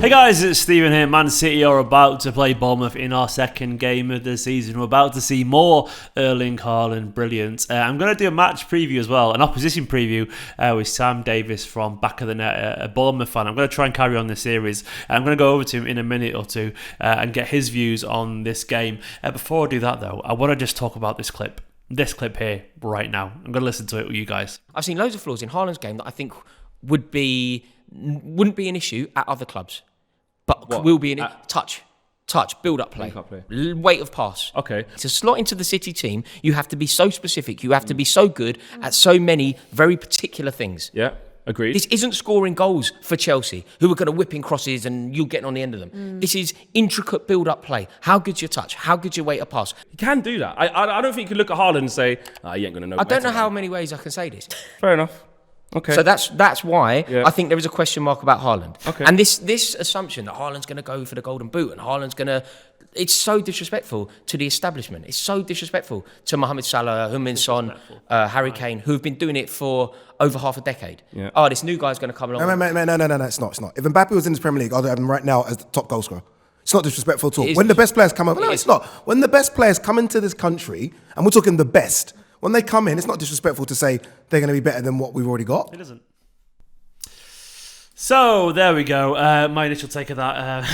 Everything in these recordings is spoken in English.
Hey guys, it's Stephen here. Man City are about to play Bournemouth in our second game of the season. We're about to see more 𝐿𝑬𝐴 𝐻𝐻𝐿𝑎nD brilliance. I'm going to do a match preview as well, an opposition preview with Sam Davis from Back of the Net, a Bournemouth fan. I'm going to try and carry on this series. I'm going to go over to him in a minute or two and get his views on this game. Before I do that though, I want to just talk about this clip. This clip here right now. I'm going to listen to it with you guys. I've seen loads of flaws in Haaland's game that I think wouldn't be an issue at other clubs. But will be in touch, build-up play, weight of pass. Okay. To slot into the City team, you have to be so specific. You have to be so good at so many very particular things. Yeah, agreed. This isn't scoring goals for Chelsea, who are going to whip in crosses and you getting on the end of them. This is intricate build-up play. How good's your touch? How good's your weight of pass? You can do that. I don't think you can look at Haaland and say, you ain't going to know. I don't know how many ways I can say this. Fair enough. Okay. So that's why I think there is a question mark about Haaland. Okay. And this assumption that Haaland's going to go for the golden boot and Haaland's going to... It's so disrespectful to the establishment. It's so disrespectful to Mohamed Salah, Heung-min Son, Harry Kane, who have been doing it for over half a decade. Yeah. Oh, this new guy's going to come along. No, it's not. If Mbappe was in this Premier League, I'd have him right now as the top goal scorer. It's not disrespectful at all. When the best players come over... No, it's not. When the best players come into this country, and we're talking the best, when they come in, it's not disrespectful to say they're going to be better than what we've already got. It isn't. So, there we go. My initial take of that.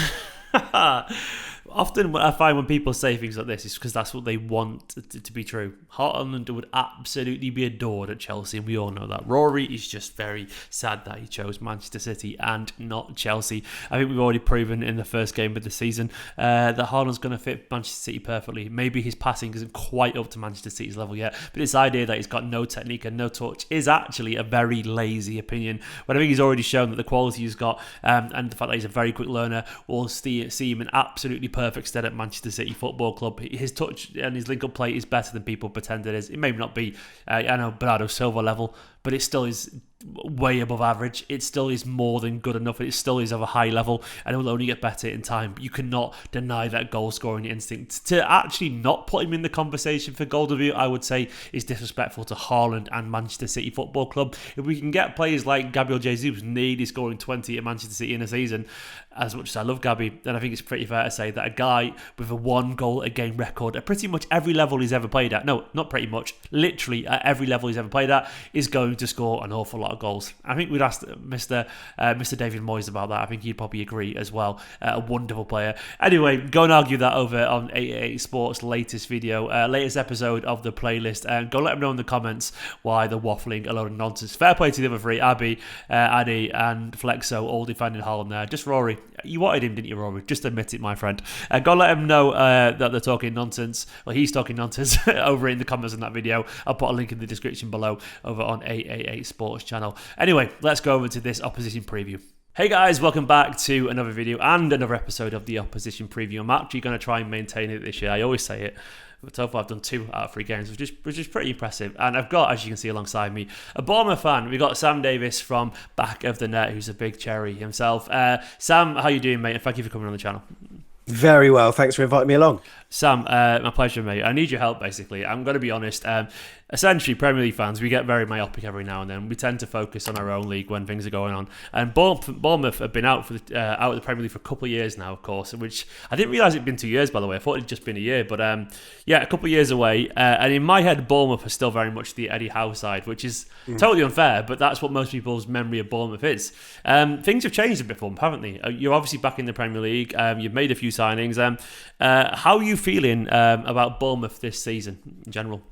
Often I find when people say things like this, it's because that's what they want to be true. Haaland would absolutely be adored at Chelsea, and we all know that. Rory is just very sad that he chose Manchester City and not Chelsea. I think we've already proven in the first game of the season that Haaland's going to fit Manchester City perfectly. Maybe his passing isn't quite up to Manchester City's level yet, but this idea that he's got no technique and no touch is actually a very lazy opinion. But I think he's already shown that the quality he's got and the fact that he's a very quick learner will see him in absolutely perfect stead at Manchester City Football Club. His touch and his link-up play is better than people pretend it is. It may not be, Bernardo Silva level, but it still is way above average. It still is more than good enough. It still is of a high level, and it will only get better in time. You cannot deny that goal-scoring instinct. To actually not put him in the conversation for Golden Boot, I would say, is disrespectful to Haaland and Manchester City Football Club. If we can get players like Gabriel Jesus nearly scoring 20 at Manchester City in a season, as much as I love Gabby, then I think it's pretty fair to say that a guy with a 1-goal-a-game record at pretty much every level he's ever played at, no, not pretty much, literally at every level he's ever played at, is going to score an awful lot of goals. I think we'd asked Mr. David Moyes about that. I think he'd probably agree as well. A wonderful player. Anyway, go and argue that over on 𝐿𝐴 Sports' latest video, latest episode of the playlist, and go let them know in the comments why they're waffling a load of nonsense. Fair play to the other three, Abby, Addy, and Flexo, all defending Haaland there. Just Rory. You wanted him, didn't you, Rory? Just admit it, my friend. Go let him know that they're talking nonsense. Well, he's talking nonsense over in the comments on that video. I'll put a link in the description below over on 𝐿𝐴 Sports channel. Anyway, let's go over to this opposition preview. Hey guys, welcome back to another video and another episode of the opposition preview. I'm actually going to try and maintain it this year. I always say it. But so far I've done 2 out of 3 games, which is pretty impressive. And I've got, as you can see alongside me, a Bournemouth fan. We've got Sam Davis from Back of the Net, who's a big cherry himself. Sam, how you doing, mate? And thank you for coming on the channel. Very well. Thanks for inviting me along. Sam, my pleasure, mate. I need your help, basically. I'm going to be honest. Essentially, Premier League fans, we get very myopic every now and then. We tend to focus on our own league when things are going on. And Bournemouth have been out of the Premier League for a couple of years now, of course, which I didn't realise it'd been 2 years, by the way. I thought it'd just been a year. But yeah, a couple of years away. And in my head, Bournemouth is still very much the 𝐿𝐴 𝐻𝐻 side, which is totally unfair, but that's what most people's memory of Bournemouth is. Things have changed a bit for them, haven't they? You're obviously back in the Premier League. You've made a few signings. How are you feeling about Bournemouth this season in general?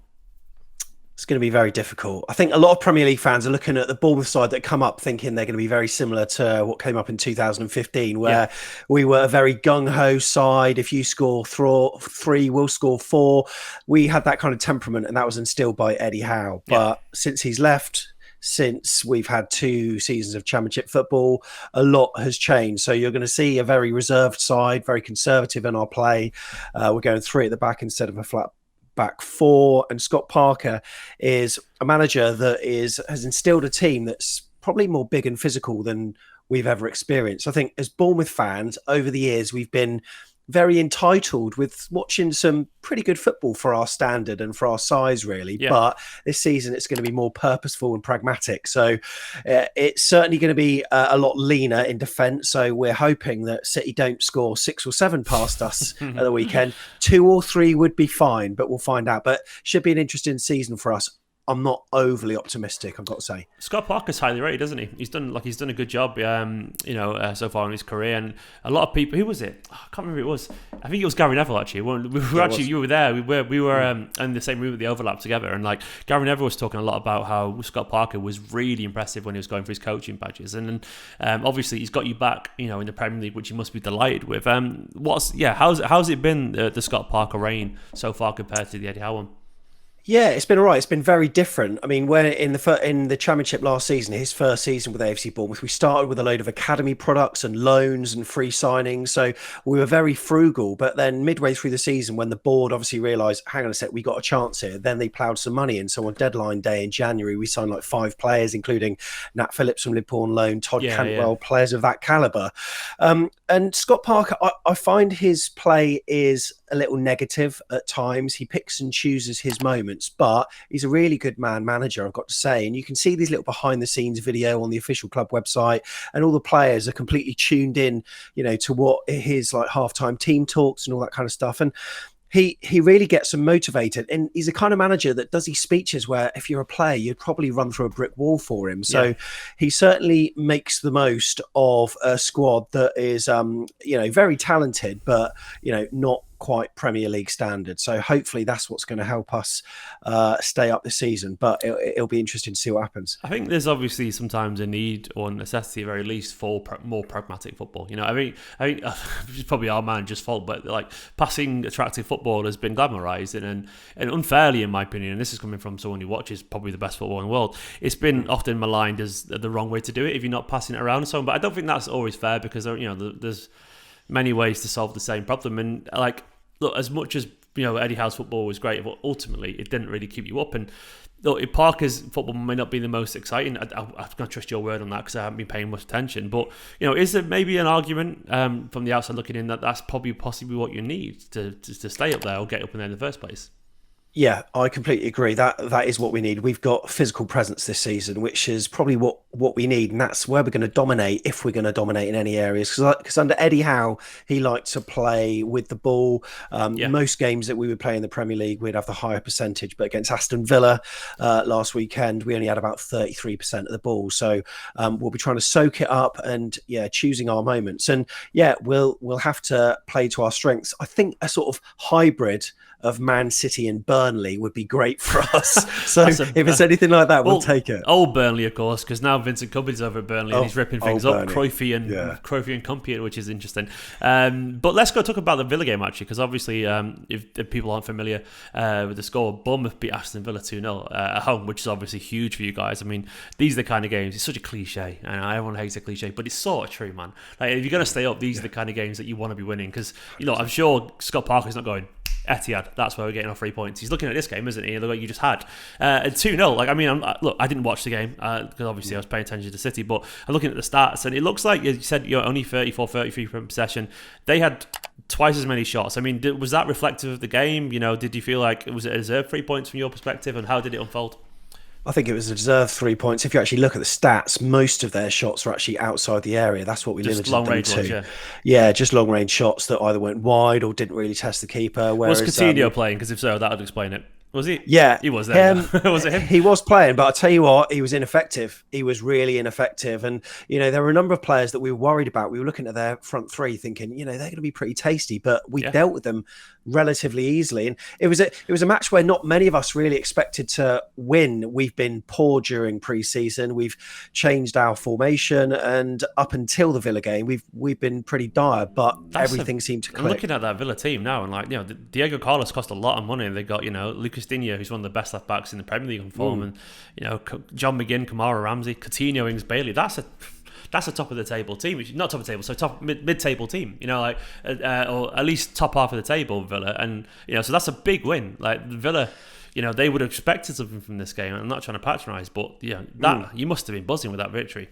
It's going to be very difficult. I think a lot of Premier League fans are looking at the Bournemouth side that come up thinking they're going to be very similar to what came up in 2015, where we were a very gung-ho side. If you score 3, we'll score 4. We had that kind of temperament, and that was instilled by Eddie Howe. But since he's left, since we've had 2 seasons of Championship football, a lot has changed. So you're going to see a very reserved side, very conservative in our play. We're going 3 at the back instead of a flat back 4, and Scott Parker is a manager that has instilled a team that's probably more big and physical than we've ever experienced. I think as Bournemouth fans over the years, we've been very entitled with watching some pretty good football for our standard and for our size, really. Yeah. But this season, it's going to be more purposeful and pragmatic. So it's certainly going to be a lot leaner in defence. So we're hoping that City don't score 6 or 7 past us at the weekend. 2 or 3 would be fine, but we'll find out. But should be an interesting season for us. I'm not overly optimistic, I've got to say. Scott Parker's highly rated, isn't he? He's done a good job, so far in his career. And a lot of people, who was it? I can't remember who it was. I think it was Gary Neville actually. You were there. We were in the same room at the overlap together, and like Gary Neville was talking a lot about how Scott Parker was really impressive when he was going for his coaching badges, and obviously he's got you back, in the Premier League, which you must be delighted with. How's it been the Scott Parker reign so far compared to the Eddie Howe one? Yeah, it's been all right. It's been very different. I mean, when in the Championship last season, his first season with AFC Bournemouth, we started with a load of academy products and loans and free signings. So we were very frugal. But then midway through the season, when the board obviously realised, hang on a sec, we got a chance here, then they ploughed some money in. So on deadline day in January, we signed like 5 players, including Nat Phillips from Liverpool on loan, Todd Cantwell, players of that calibre. And Scott Parker, I find his play is a little negative at times. He picks and chooses his moments, but he's a really good manager, I've got to say. And you can see these little behind the scenes video on the official club website, and all the players are completely tuned in, to what his like halftime team talks and all that kind of stuff. And he really gets them motivated, and he's a kind of manager that does these speeches where if you're a player, you'd probably run through a brick wall for him. So he certainly makes the most of a squad that is, very talented, but, not quite Premier League standard. So hopefully that's what's going to help us stay up this season. But it'll be interesting to see what happens. I think there's obviously sometimes a need or necessity, at the very least, for more pragmatic football. I think it's probably our manager's fault, but like passing attractive football has been glamorized and unfairly, in my opinion. And this is coming from someone who watches probably the best football in the world. It's been often maligned as the wrong way to do it if you're not passing it around and so on. But I don't think that's always fair, because there's many ways to solve the same problem. And like, look, as much as Eddie Howe's football was great, but ultimately it didn't really keep you up. And look, Parker's football may not be the most exciting. I'm going to trust your word on that because I haven't been paying much attention. But is there maybe an argument from the outside looking in that that's probably possibly what you need to stay up there or get up in there in the first place? Yeah, I completely agree. That is what we need. We've got physical presence this season, which is probably what we need, and that's where we're going to dominate, if we're going to dominate in any areas. Because under Eddie Howe, he liked to play with the ball. Most games that we would play in the Premier League, we'd have the higher percentage. But against Aston Villa last weekend, we only had about 33% of the ball. So we'll be trying to soak it up and choosing our moments. And we'll have to play to our strengths. I think a sort of hybrid of Man City and Burnley would be great for us. So if it's anything like that, we'll take it. Old Burnley, of course, because now Vincent Kompany's over at Burnley and he's ripping things up. Cruyffy and Kompany, which is interesting. But let's go talk about the Villa game, actually, because obviously, if people aren't familiar with the score, Bournemouth beat Aston Villa 2-0 at home, which is obviously huge for you guys. I mean, these are the kind of games, it's such a cliche, and everyone hates a cliche, but it's sort of true, man. Like, if you're going to stay up, these are the kind of games that you want to be winning, because, I'm sure Scott Parker's not going, Etihad, that's where we're getting our 3 points. He's looking at this game, isn't he? Look what you just had. 2-0. Look, I didn't watch the game because obviously I was paying attention to City, but I'm looking at the stats and it looks like you said you're only 34-33 per possession. They had twice as many shots. I mean, was that reflective of the game? Did you feel like it was a deserved 3 points from your perspective, and how did it unfold? I think it was a deserved 3 points. If you actually look at the stats, most of their shots were actually outside the area. That's what we limited them to. Yeah, just long range shots that either went wide or didn't really test the keeper. Was Coutinho playing? Because if so, that would explain it. Was he? Yeah. He was there. Was it him? He was playing, but I'll tell you what, he was ineffective. He was really ineffective. And, there were a number of players that we were worried about. We were looking at their front three thinking, they're going to be pretty tasty, but we dealt with them relatively easily. And it was a match where not many of us really expected to win. We've been poor during pre-season. We've changed our formation, and up until the Villa game, we've been pretty dire, but everything seemed to click. I'm looking at that Villa team now, and Diego Carlos cost a lot of money. They got, Lucas Digne, who's one of the best left backs in the Premier League on form, and John McGinn, Kamara Ramsey, Coutinho, Ings Bailey. That's a top of the table team, not top of the table, so top mid table team. Or at least top half of the table, Villa, and so that's a big win. Like Villa, they would have expected something from this game. I'm not trying to patronise, but you must have been buzzing with that victory.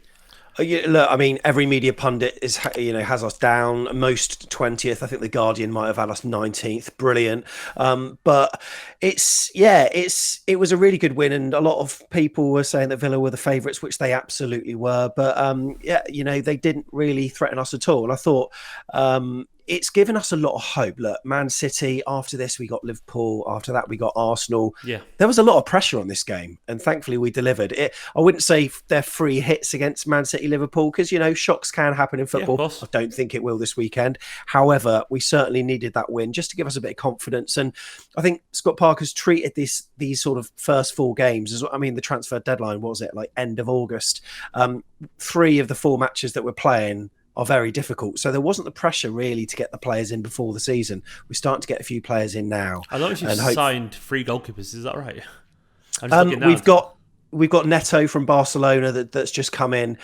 Look, I mean, every media pundit has us down. Most 20th. I think the Guardian might have had us 19th. Brilliant. But it was a really good win, and a lot of people were saying that Villa were the favourites, which they absolutely were. But they didn't really threaten us at all. And I thought it's given us a lot of hope. Look, Man City, after this, we got Liverpool. After that, we got Arsenal. Yeah. There was a lot of pressure on this game, and thankfully we delivered. I wouldn't say they're free hits against Man City, Liverpool, because, shocks can happen in football. Yeah, I don't think it will this weekend. However, we certainly needed that win just to give us a bit of confidence. And I think Scott Parker's treated these sort of first 4 games as, the transfer deadline, was it like end of August? 3 of the 4 matches that we're playing are very difficult. So there wasn't the pressure really to get the players in before the season. We're starting to get a few players in now. I noticed you've signed 3 goalkeepers. Is that right? We've got Neto from Barcelona that's just come in.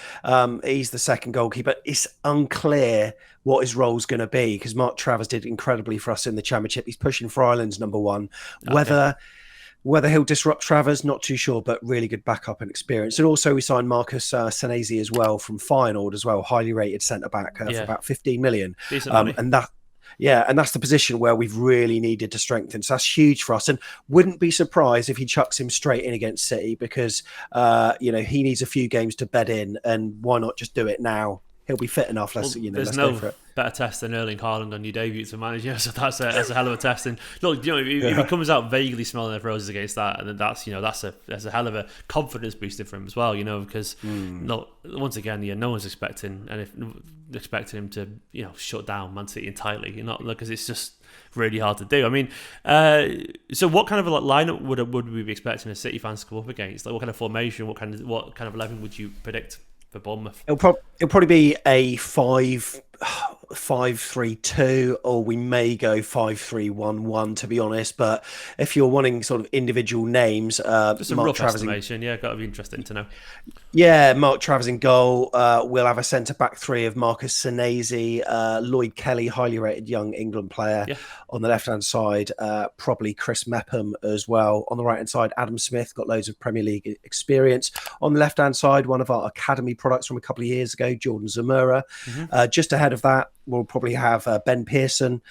He's the second goalkeeper. It's unclear what his role's going to be, because Mark Travers did incredibly for us in the Championship. He's pushing for Ireland's number 1. Whether he'll disrupt Travers, not too sure, but really good backup and experience. And also we signed Marcus Senesi as well from Feyenoord as well, highly rated centre-back for about 15 million. Decent money. And that's the position where we've really needed to strengthen. So that's huge for us, and wouldn't be surprised if he chucks him straight in against City, because he needs a few games to bed in, and why not just do it now? He'll be fit enough. Let's go for it. Better test than Erling Haaland on your debut to manager, so that's a hell of a test. And look, if he comes out vaguely smelling of roses against that, and then that's a hell of a confidence booster for him as well, because once again, no one's expecting him to shut down Man City entirely, because it's just really hard to do. I mean, so what kind of lineup would we be expecting a City fans to come up against? Like, what kind of formation, what kind of 11 would you predict for Bournemouth? It'll probably be a 5-3-2, or we may go 5-3-1-1, to be honest. But if you're wanting sort of individual names, just a rough estimation, got to be interesting to know. Yeah, Mark Travers in goal. We'll have a centre back 3 of Marcus Senesi, Lloyd Kelly, highly rated young England player. Yeah. On the left hand side, probably Chris Mepham as well. On the right hand side, Adam Smith, got loads of Premier League experience. On the left hand side, one of our academy products from a couple of years ago, Jordan Zamora. Mm-hmm. Just ahead of that, we'll probably have Ben Pearson.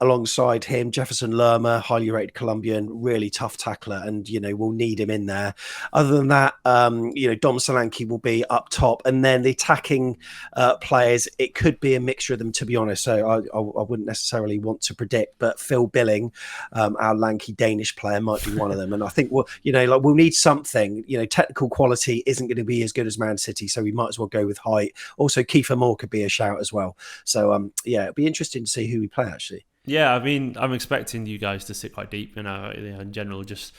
Alongside him, Jefferson Lerma, highly rated Colombian, really tough tackler, and we'll need him in there. Other than that, Dom Solanke will be up top, and then the attacking players, it could be a mixture of them, to be honest. So I wouldn't necessarily want to predict, but Phil Billing, our lanky Danish player, might be one of them. And I think we'll need something. Technical quality isn't going to be as good as Man City, so we might as well go with height. Also, Kiefer Moore could be a shout as well. So it'd be interesting to see who we play actually. Yeah, I mean, I'm expecting you guys to sit quite deep, in general, just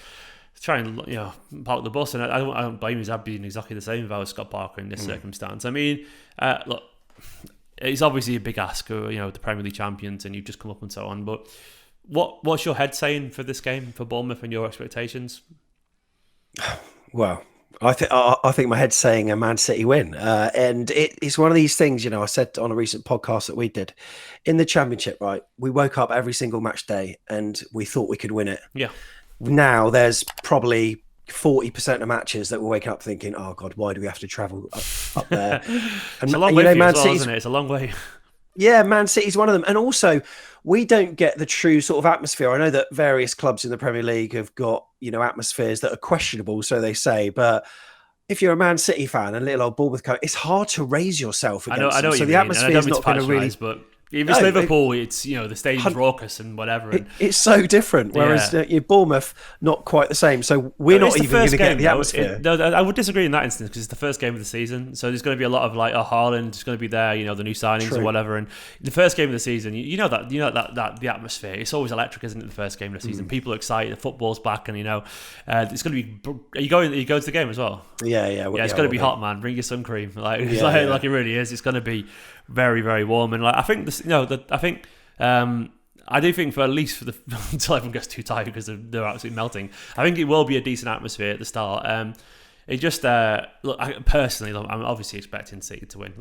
try and, park the bus. And I don't blame you. I'd be in exactly the same if I was Scott Parker in this circumstance. I mean, look, it's obviously a big ask, the Premier League champions, and you've just come up and so on. But what's your head saying for this game, for Bournemouth, and your expectations? Well, I think my head's saying a Man City win. And it's one of these things, I said on a recent podcast that we did. In the Championship, right, we woke up every single match day and we thought we could win it. Yeah. Now there's probably 40% of matches that we're waking up thinking, oh, God, why do we have to travel up there? And it's a long way for you as well, isn't it? It's a long way. Yeah, Man City's one of them. And also, we don't get the true sort of atmosphere. I know that various clubs in the Premier League have got, atmospheres that are questionable, so they say. But if you're a Man City fan and little old Bournemouth coach, it's hard to raise yourself against them. So the atmosphere is not going to really... But if it's Liverpool, it's, the stadium's raucous and whatever. It's so different. Whereas Bournemouth, not quite the same. So we're not even going to get the atmosphere. I would disagree in that instance, because it's the first game of the season. So there's going to be a lot of Haaland is going to be there, the new signings or whatever. And the first game of the season, that the atmosphere, it's always electric, isn't it? The first game of the season. People are excited, the football's back, and it's going to be. Are you going to the game as well? Yeah. It's going to be hot, man. Bring your sun cream. Like it really is. It's going to be very, very warm. And I think I do think until everyone gets too tired because they're absolutely melting, I think it will be a decent atmosphere at the start. It just personally, I'm obviously expecting City to win.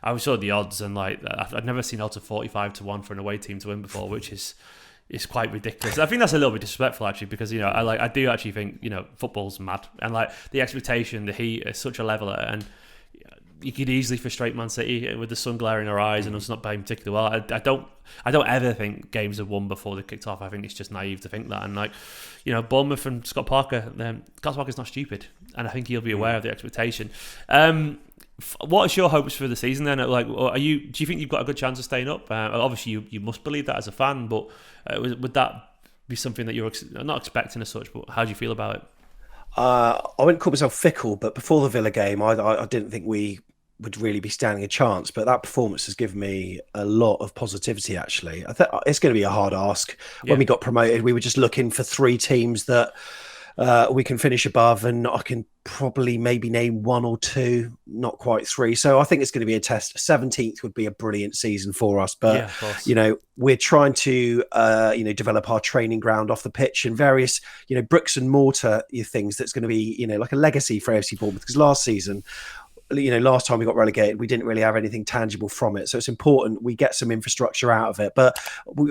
I saw the odds, and I've never seen odds of 45-1 for an away team to win before, which is quite ridiculous. I think that's a little bit disrespectful actually, because I do actually think football's mad, and the expectation, the heat is such a leveler, and you could easily frustrate Man City with the sun glaring in their eyes and us not playing particularly well. I don't ever think games are won before they kicked off. I think it's just naive to think that. And like, Bournemouth and Scott Parker, Scott Parker's not stupid, and I think he'll be aware of the expectation. What is your hopes for the season then? Like, do you think you've got a good chance of staying up? Obviously, you must believe that as a fan, but would that be something that you're not expecting as such? But how do you feel about it? I wouldn't call myself fickle, but before the Villa game, I didn't think we would really be standing a chance. But that performance has given me a lot of positivity, actually. I think it's going to be a hard ask. When we got promoted, we were just looking for 3 teams that we can finish above, and I can probably maybe name 1 or 2, not quite 3. So I think it's going to be a test. 17th would be a brilliant season for us, but we're trying to develop our training ground off the pitch and various bricks and mortar things that's going to be like a legacy for AFC Bournemouth, because last time we got relegated, we didn't really have anything tangible from it. So it's important we get some infrastructure out of it. But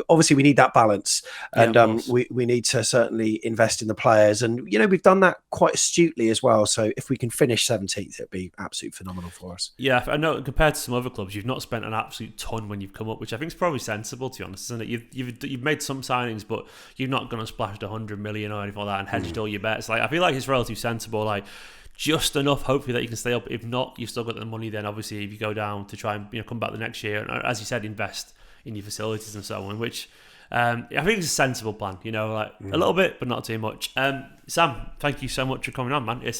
obviously we need that balance, and we need to certainly invest in the players. And we've done that quite astutely as well. So if we can finish 17th, it'd be absolutely phenomenal for us. Yeah, I know compared to some other clubs, you've not spent an absolute ton when you've come up, which I think is probably sensible, to be honest, isn't it? You've made some signings, but you've not gone and splashed 100 million or anything like that and hedged all your bets. Like, I feel like it's relatively sensible. Like, just enough, hopefully, that you can stay up. If not, you've still got the money. Then obviously, if you go down, to try and come back the next year, and as you said, invest in your facilities and so on. Which I think is a sensible plan. A little bit, but not too much. Sam, thank you so much for coming on, man. It's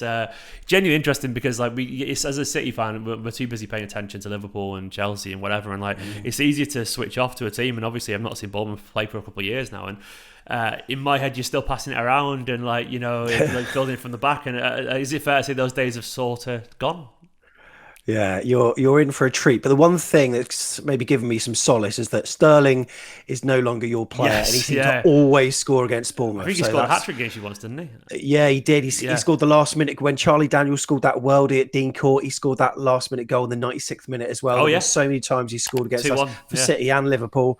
genuinely interesting because it's, as a City fan, we're too busy paying attention to Liverpool and Chelsea and whatever, and it's easier to switch off to a team. And obviously, I've not seen Bournemouth play for a couple of years now, and in my head, you're still passing it around and building it from the back. And is it fair to say those days have sort of gone? Yeah, you're in for a treat. But the one thing that's maybe given me some solace is that Sterling is no longer your player, and he seemed to always score against Bournemouth. I think he scored a hat-trick against you once, didn't he? Yeah, he did. He scored the last minute when Charlie Daniels scored that worldie at 𝐿𝐴. He scored that last minute goal in the 96th minute as well. Oh, yeah. So many times he scored against 2-1, us for City and Liverpool.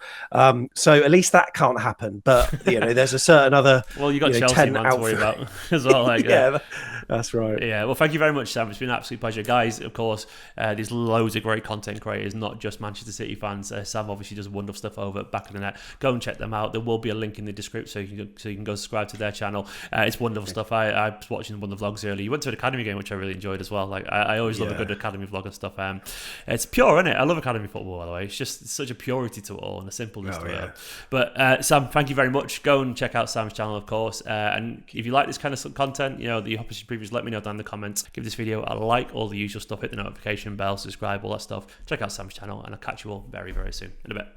So at least that can't happen. But there's a certain other. Well, you got Chelsea man to worry about as well. That's right. Yeah. Well, thank you very much, Sam. It's been an absolute pleasure, guys. Of course. There's loads of great content creators, not just Manchester City fans. Sam obviously does wonderful stuff over at Back of the Net. Go and check them out. There will be a link in the description so you can go subscribe to their channel. It's wonderful stuff. I was watching one of the vlogs earlier. You went to an academy game, which I really enjoyed as well. I always love a good academy vlog and stuff. It's pure, isn't it? I love academy football, by the way. It's just such a purity to it all and a simpleness to it. But Sam, thank you very much. Go and check out Sam's channel, of course. And if you like this kind of content, the Oppo Previews, let me know down in the comments. Give this video a like, all the usual stuff. Hit the notification bell, subscribe, all that stuff. Check out Sam's channel, and I'll catch you all very, very soon. In a bit.